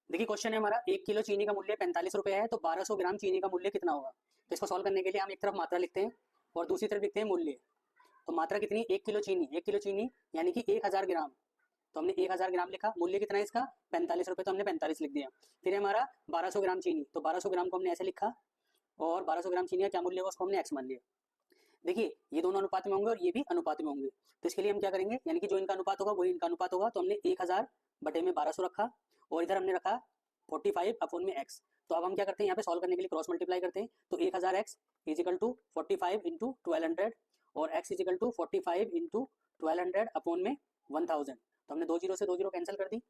देखिए क्वेश्चन है हमारा, 1 किलो चीनी का मूल्य 45 रुपये है, तो 1200 ग्राम चीनी का मूल्य कितना होगा। तो इसको सॉल्व करने के लिए हम एक तरफ मात्रा लिखते हैं और दूसरी तरफ लिखते हैं मूल्य। तो मात्रा कितनी, 1 किलो चीनी, 1 किलो चीनी यानी कि 1000 ग्राम। तो हमने 1000 ग्राम लिखा, मूल्य कितना है इसका 45 रुपये, तो हमने 45 लिख दिया। फिर है हमारा 1200 ग्राम चीनी, तो 1200 ग्राम को हमने ऐसे लिखा और 1200 ग्राम चीनी का क्या मूल्य होगा उसको हमने एक्स मान लिया। देखिए ये दोनों अनुपात में होंगे और ये भी अनुपात में होंगे, तो इसके लिए हम क्या करेंगे, यानी कि जो इनका अनुपात होगा वही इनका अनुपात होगा। तो हमने 1000 बटे में 1200 रखा और इधर हमने रखा 45 अपॉन में एक्स। तो अब हम क्या करते हैं, यहाँ पे सॉल्व करने के लिए क्रॉस मल्टीप्लाई करते हैं। तो 1000 एक्स इजिकल टू 45 इंटू 1200 और X is equal to 45 into 1200 upon में 1000। तो हमने 2 जीरो से 2 जीरो कैंसिल कर दी।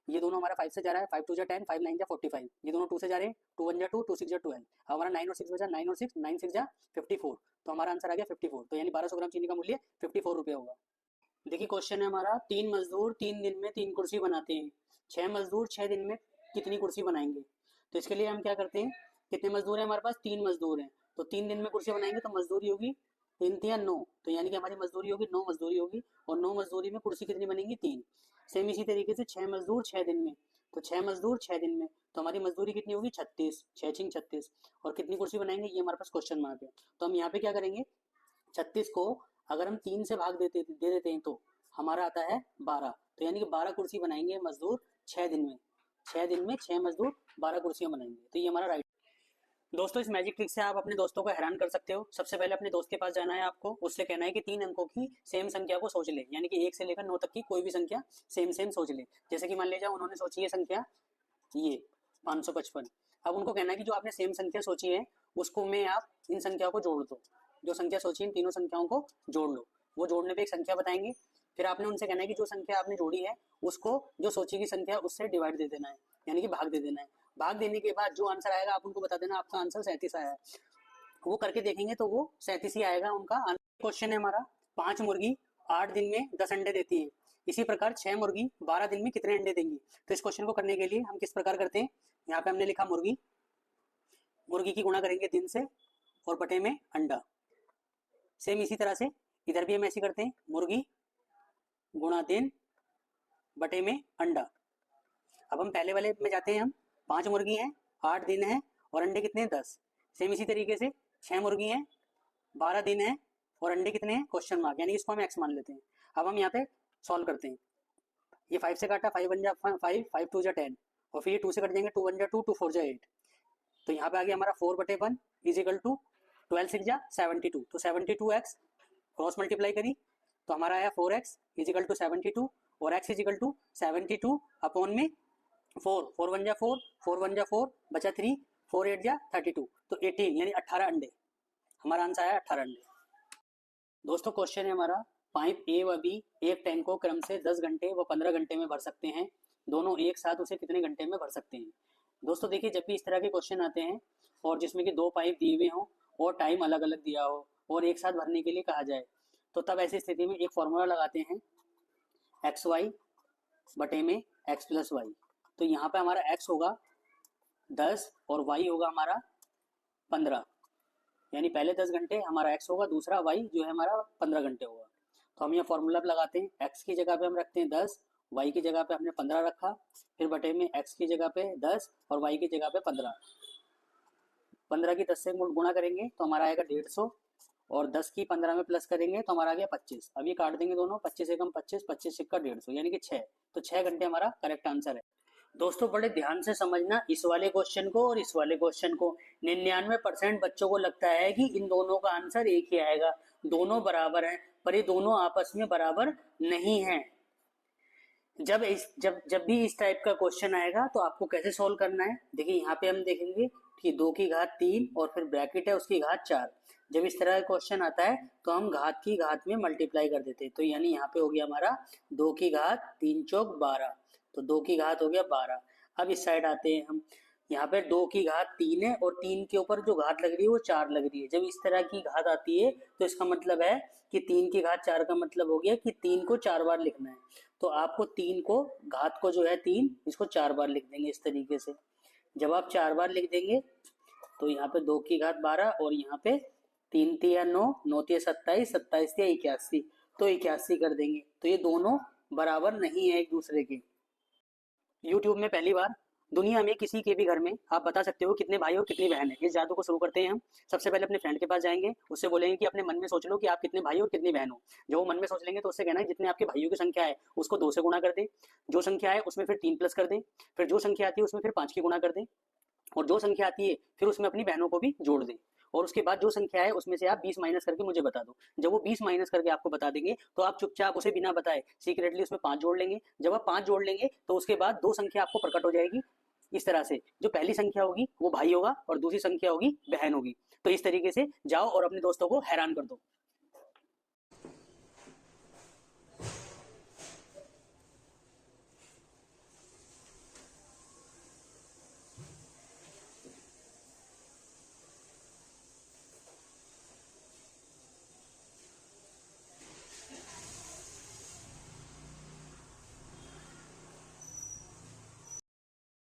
ये दोनों हमारा 5 से जा रहा है, 5 टू जा 10, 5 9 जा 45। ये दोनों 2 से जा रहे हैं, 2 1 जा 2, 2 6 जा 12। अब हमारा 9 और 6 बचा, 9 और 6, 9 6 जा 54। तो हमारा आंसर आ गया 54। तो यानी 1200 ग्राम चीनी का मूल्य 54 रुपये होगा। देखिए क्वेश्चन है हमारा, 3 मजदूर 3 दिन में 3 कुर्सी बनाते हैं, 6 मजदूर 6 दिन में कितनी कुर्सी बनाएंगे। तो इसके लिए हम क्या करते हैं, कितने मजदूर हैं हमारे पास, 3 मजदूर हैं। तो 3 दिन में कुर्सी बनाएंगे तो मजदूरी होगी 3 3 9, तो यानी कि हमारी मजदूरी होगी 9 मजदूरी होगी, और 9 मजदूरी में कुर्सी कितनी बनेंगी 3। सेम इसी तरीके से 6 मजदूर 6 दिन में, तो 6 मजदूर 6 दिन में, तो हमारी मजदूरी कितनी होगी 36, 6 छिंग 36। और कितनी कुर्सी बनाएंगे ये हमारे पास क्वेश्चन मार्क है। तो हम यहाँ पे क्या करेंगे, 36 को अगर हम 3 से भाग दे देते हैं तो हमारा आता है 12। तो यानी कि 12 कुर्सी बनाएंगे मजदूर 6 दिन में, 6 दिन में 6 मजदूर 12 कुर्सियां बनाएंगे। तो ये हमारा राइट। दोस्तों इस मैजिक ट्रिक से आप अपने दोस्तों को हैरान कर सकते हो। सबसे पहले अपने दोस्त के पास जाना है आपको, उससे कहना है कि 3 अंकों की सेम संख्या को सोच ले, यानी कि 1 से लेकर 9 तक की कोई भी संख्या सेम सेम सोच ले। जैसे कि मान लीजिए उन्होंने सोची है संख्या ये 555। अब उनको कहना है कि जो आपने सेम संख्या सोची है उसको में आप इन संख्याओं को जोड़ दो, जो संख्या सोची है इन तीनों संख्याओं को जोड़ लो। वो जोड़ने पे एक संख्या बताएंगे। फिर आपने उनसे कहना है कि जो संख्या आपने जोड़ी है उसको जो सोची की संख्या है उससे डिवाइड दे देना है, यानी कि भाग दे देना है। भाग देने के बाद जो आंसर आएगा आप उनको बता देना आपका आंसर 37 आया है। वो करके देखेंगे तो वो 37 ही आएगा उनका आंसर। क्वेश्चन है हमारा, 5 मुर्गी 8 दिन में 10 अंडे देती है, इसी प्रकार 6 मुर्गी 12 दिन में कितने अंडे देंगी। तो इस क्वेश्चन को करने के लिए हम किस प्रकार करते हैं, यहाँ पे हमने लिखा मुर्गी, मुर्गी की गुणा करेंगे दिन से और बटे में अंडा। सेम इसी तरह से इधर भी हम ऐसे करते हैं, मुर्गी गुणा दिन बटे में अंडा। अब हम पहले वाले में जाते हैं, हम 5 मुर्गी हैं 8 दिन है और अंडे कितने हैं 10। सेम इसी तरीके से 6 मुर्गी हैं 12 दिन है और अंडे कितने हैं क्वेश्चन मार्क, यानी इसको हम एक्स मान लेते हैं। अब हम यहाँ पे सॉल्व करते हैं। ये 5 से काटा, 5 1 जा 5, 5 2 जा 10, और फिर ये 2 से कट जाएंगे, 2 1 जा 2, 2 4 जा 8। तो यहाँ पे आ गया हमारा 4/1 इजिकल टू 12 6 जा 72। तो 72x क्रॉस मल्टीप्लाई करी तो हमारा आया 4x इजिकल टू 72, और x इजिकल टू 72 अपॉन में 4, 4 1 जा 4, 4 1 जा 4 बचा 3, 4 8 जा 32, तो 18 यानी 18 अंडे। हमारा आंसर आया 18 अंडे। दोस्तों क्वेश्चन है हमारा, पाइप ए व बी एक टैंक को क्रम से 10 घंटे व 15 घंटे में भर सकते हैं, दोनों एक साथ उसे कितने घंटे में भर सकते हैं। दोस्तों देखिए जब भी इस तरह के क्वेश्चन आते हैं और जिसमें कि 2 पाइप दिए हुए हों और टाइम अलग अलग दिया हो और एक साथ भरने के लिए कहा जाए, तो तब ऐसी स्थिति में एक फॉर्मूला लगाते हैं, एक्स वाई बटे में एक्स प्लस वाई। तो यहाँ पे हमारा एक्स होगा 10 और वाई होगा हमारा 15, यानी पहले 10 घंटे हमारा x होगा, दूसरा y जो है हमारा 15 घंटे होगा। तो हम यहाँ फॉर्मूला लगाते हैं, x की जगह पे हम रखते हैं 10, y की जगह पे हमने 15 रखा, फिर बटे में x की जगह पे 10 और y की जगह पे 15। 15 की 10 से गुणा करेंगे तो हमारा आएगा 150, और 10 की 15 में प्लस करेंगे तो हमारा आ गया 25। अब ये काट देंगे दोनों, 25 एकम 25, 25 सिक्का 150 यानी कि 6। तो 6 घंटे हमारा करेक्ट आंसर है। दोस्तों बड़े ध्यान से समझना इस वाले क्वेश्चन को और इस वाले क्वेश्चन को। 99% बच्चों को लगता है कि इन दोनों का आंसर एक ही आएगा, दोनों बराबर हैं, पर ये दोनों आपस में बराबर नहीं हैं। जब भी इस टाइप का क्वेश्चन आएगा तो आपको कैसे सोल्व करना है, देखिए यहाँ पे हम देखेंगे कि 2 की घात 3 और फिर ब्रैकेट है उसकी घात 4। जब इस तरह का क्वेश्चन आता है तो हम घात की घात में मल्टीप्लाई कर देते हैं। तो यानी यहाँ पे हो गया हमारा 2 की घात 3 चौक 12, तो 2 की घात हो गया 12। अब इस साइड आते हैं हम, यहाँ पे 2 की घात 3 है और 3 के ऊपर जो घात लग रही है वो 4 लग रही है। जब इस तरह की घात आती है तो इसका मतलब है कि 3 की घात 4 का मतलब हो गया कि 3 को 4 बार लिखना है। तो आपको 3 को घात को जो है 3 इसको 4 बार लिख देंगे इस तरीके से। जब आप 4 बार लिख देंगे तो यहाँ पे 2 की घात 12 और यहाँ पे 3 तिया 9, 9 तिया 27, 27 तिया 81, तो 81 कर देंगे। तो ये दोनों बराबर नहीं है एक दूसरे के। यूट्यूब में पहली बार दुनिया में किसी के भी घर में आप बता सकते हो कितने भाई और कितनी बहन है। इस जादू को शुरू करते हैं हम। सबसे पहले अपने फ्रेंड के पास जाएंगे, उससे बोलेंगे कि अपने मन में सोच लो कि आप कितने भाई और कितनी बहन हो। जो वो मन में सोच लेंगे तो उससे कहना है जितने आपके भाइयों की संख्या है उसको 2 से गुणा कर दे, जो संख्या है उसमें फिर 3 प्लस कर दे, फिर जो संख्या आती है उसमें फिर 5 की गुणा कर दे, और जो संख्या आती है फिर उसमें अपनी बहनों को भी जोड़ दें, और उसके बाद जो संख्या है उसमें से आप 20 माइनस करके मुझे बता दो। जब वो 20 माइनस करके आपको बता देंगे तो आप चुपचाप उसे बिना बताए सीक्रेटली उसमें 5 जोड़ लेंगे। जब आप 5 जोड़ लेंगे तो उसके बाद 2 संख्या आपको प्रकट हो जाएगी। इस तरह से जो पहली संख्या होगी वो भाई होगा और दूसरी संख्या होगी बहन होगी। तो इस तरीके से जाओ और अपने दोस्तों को हैरान कर दो।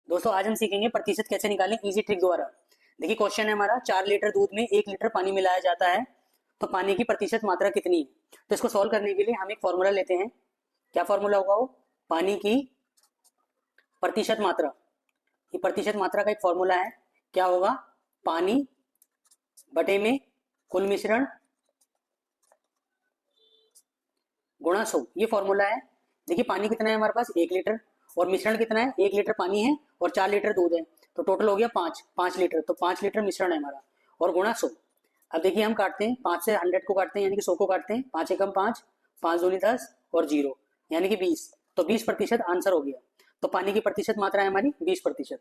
दोस्तों आज हम सीखेंगे प्रतिशत कैसे निकालें इजी ट्रिक द्वारा। देखिए क्वेश्चन है हमारा, 4 लीटर दूध में 1 लीटर पानी मिलाया जाता है, तो पानी की प्रतिशत मात्रा कितनी है। तो इसको सॉल्व करने के लिए हम एक फॉर्मूला लेते हैं। क्या फॉर्मूला होगा वो? पानी की प्रतिशत मात्रा। ये प्रतिशत मात्रा का एक फॉर्मूला है। क्या होगा? पानी बटे में कुल मिश्रण गुणा 100। ये फॉर्मूला है। देखिए पानी कितना है हमारे पास? 1 लीटर, और मिश्रण कितना है? 1 लीटर पानी है और 4 लीटर दूध है, तो टोटल हो गया 5 लीटर। तो 5 लीटर मिश्रण है हमारा, और गुणा 100। अब देखिए हम काटते हैं, 5 से 100 को काटते हैं यानी कि 100 को काटते हैं। 5 एकम 5, 5 दूनी 10 और 0 यानी कि 20। तो 20% आंसर हो गया। तो पानी की प्रतिशत मात्रा है हमारी 20%।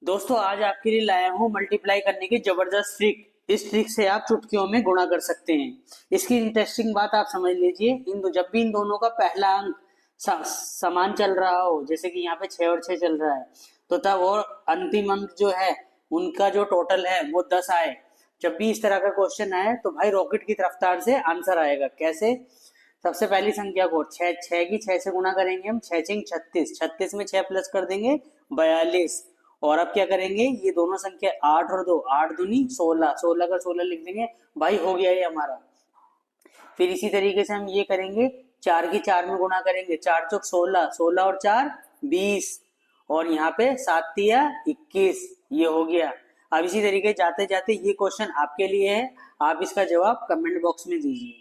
दोस्तों आज आपके लिए लाया हूँ मल्टीप्लाई करने की जबरदस्त ट्रिक। इस ट्रिक से आप चुटकियों में गुणा कर सकते हैं। इसकी इंटरेस्टिंग बात आप समझ लीजिए, जब भी इन दोनों का पहला अंक समान चल रहा हो, जैसे कि यहाँ पे 6 और 6 चल रहा है, तो तब और अंतिम अंक जो है उनका जो टोटल है वो 10 आए। जब भी इस तरह का क्वेश्चन आए तो भाई रॉकेट की रफ्तार से आंसर आएगा। कैसे? सबसे पहली संख्या को 6 की 6 से गुणा करेंगे हम, 6 6 36, 36 में 6 प्लस कर देंगे 42। और अब क्या करेंगे, ये दोनों संख्या 8 और 2, 8 दूनी 16, 16 का 16 लिख देंगे। भाई हो गया ये हमारा। फिर इसी तरीके से हम ये करेंगे, 4 की 4 में गुणा करेंगे, 4 चौक 16, 16 और 4 20, और यहाँ पे 7 तिया 21। ये हो गया। अब इसी तरीके जाते जाते ये क्वेश्चन आपके लिए है, आप इसका जवाब कमेंट बॉक्स में दीजिए।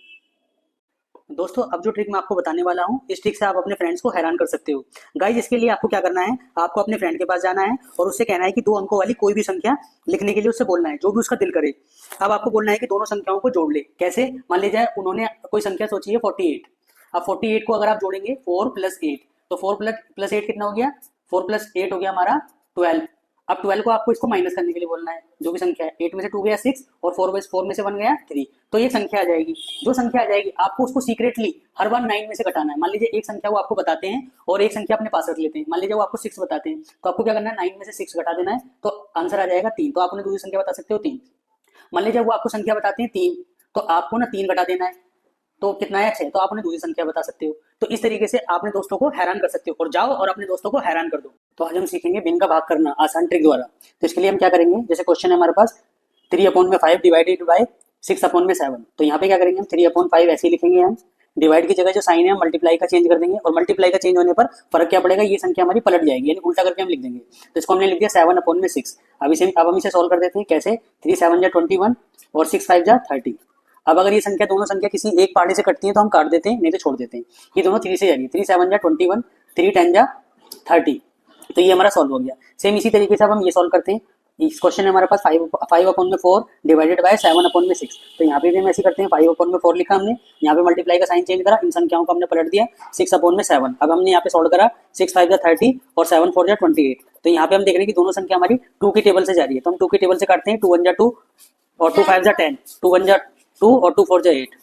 दोस्तों अब जो ट्रिक मैं आपको बताने वाला हूँ, इस ट्रिक से आप अपने फ्रेंड्स को हैरान कर सकते हो। गाइस इसके लिए आपको क्या करना है, आपको अपने फ्रेंड के पास जाना है और उससे कहना है कि 2 अंकों वाली कोई भी संख्या लिखने के लिए उससे बोलना है, जो भी उसका दिल करे। अब आपको बोलना है कि दोनों संख्याओं को जोड़ ले। कैसे? मान लीजिए उन्होंने कोई संख्या सोची है 48। अब 48 को अगर आप जोड़ेंगे 4 + 8, तो 4 + 8 कितना हो गया? 4 + 8 हो गया हमारा 12। अब 12 को आपको इसको माइनस करने के लिए बोलना है, जो भी संख्या है। 8 में से 2 गया 6, और 4 में से 1 गया 3। तो ये संख्या आ जाएगी। जो संख्या आ जाएगी आपको उसको सीक्रेटली हर बार 9 में से घटाना है। मान लीजिए एक संख्या वो आपको बताते हैं और एक संख्या अपने पास रख लेते हैं। मान लीजिए वो आपको 6 बताते हैं, तो आपको क्या करना है, 9 में से 6 घटा देना है, तो आंसर आ जाएगा 3। तो आप उन्हें दूसरी संख्या बता सकते हो 3। मान लीजिए वो आपको संख्या बताते हैं 3, तो आपको ना 3 घटा देना है, तो कितना है 6, तो आप उन्हें दूसरी संख्या बता सकते हो। तो इस तरीके से आप अपने दोस्तों को हैरान कर सकते हो, और जाओ और अपने दोस्तों को हैरान कर दो। तो आज हम सीखेंगे भिन्न का भाग करना आसान ट्रिक द्वारा। तो इसके लिए हम क्या करेंगे, जैसे क्वेश्चन है हमारे पास 3/5 डिवाइडेड बाय 6/7। तो यहाँ पे क्या करेंगे हम 3/5 ऐसे ही लिखेंगे हम। डिवाइड की जगह जो साइन है मल्टीप्लाई का चेंज कर देंगे, और मल्टीप्लाई का चेंज होने पर फर्क क्या पड़ेगा, ये संख्या हमारी पलट जाएगी, यानी उल्टा करके हम लिख देंगे। तो इसको हमने लिख दिया 7/6। अब हम इसे सोल्व कर देते हैं। कैसे? 3 7 जा 21 और 6 5 जा 30। अब अगर ये संख्या दोनों संख्या किसी एक पार्टी से कटती है तो हम काट देते हैं, नहीं तो छोड़ देते हैं। ये दोनों 3 से जा रही है, 3 7 जा 21, 3 10 जा 30। तो ये हमारा सॉल्व हो गया। सेम इसी तरीके से अब हम ये सॉल्व करते हैं। इस क्वेश्चन है हमारे पास 5/4 डिवाइडेड बाय 7/6। तो यहाँ पे भी हम ऐसे करते हैं, 5/4 लिखा हमने, यहाँ पे मल्टीप्लाई का साइन चेंज करा, इन संख्याओं को हमने पलट दिया 6/7। अब हमने यहाँ पे सॉल्व करा 6 5 जा 30 और 7 4 जा 28। तो यहाँ पे हम देख रहे हैं कि दोनों संख्या हमारी 2 की टेबल से जा रही है, तो हम 2 की टेबल से काटते हैं। 2 1 जा 2 और 2 5 जा 10, 2 1 जा 2 और 2 4 जा 8।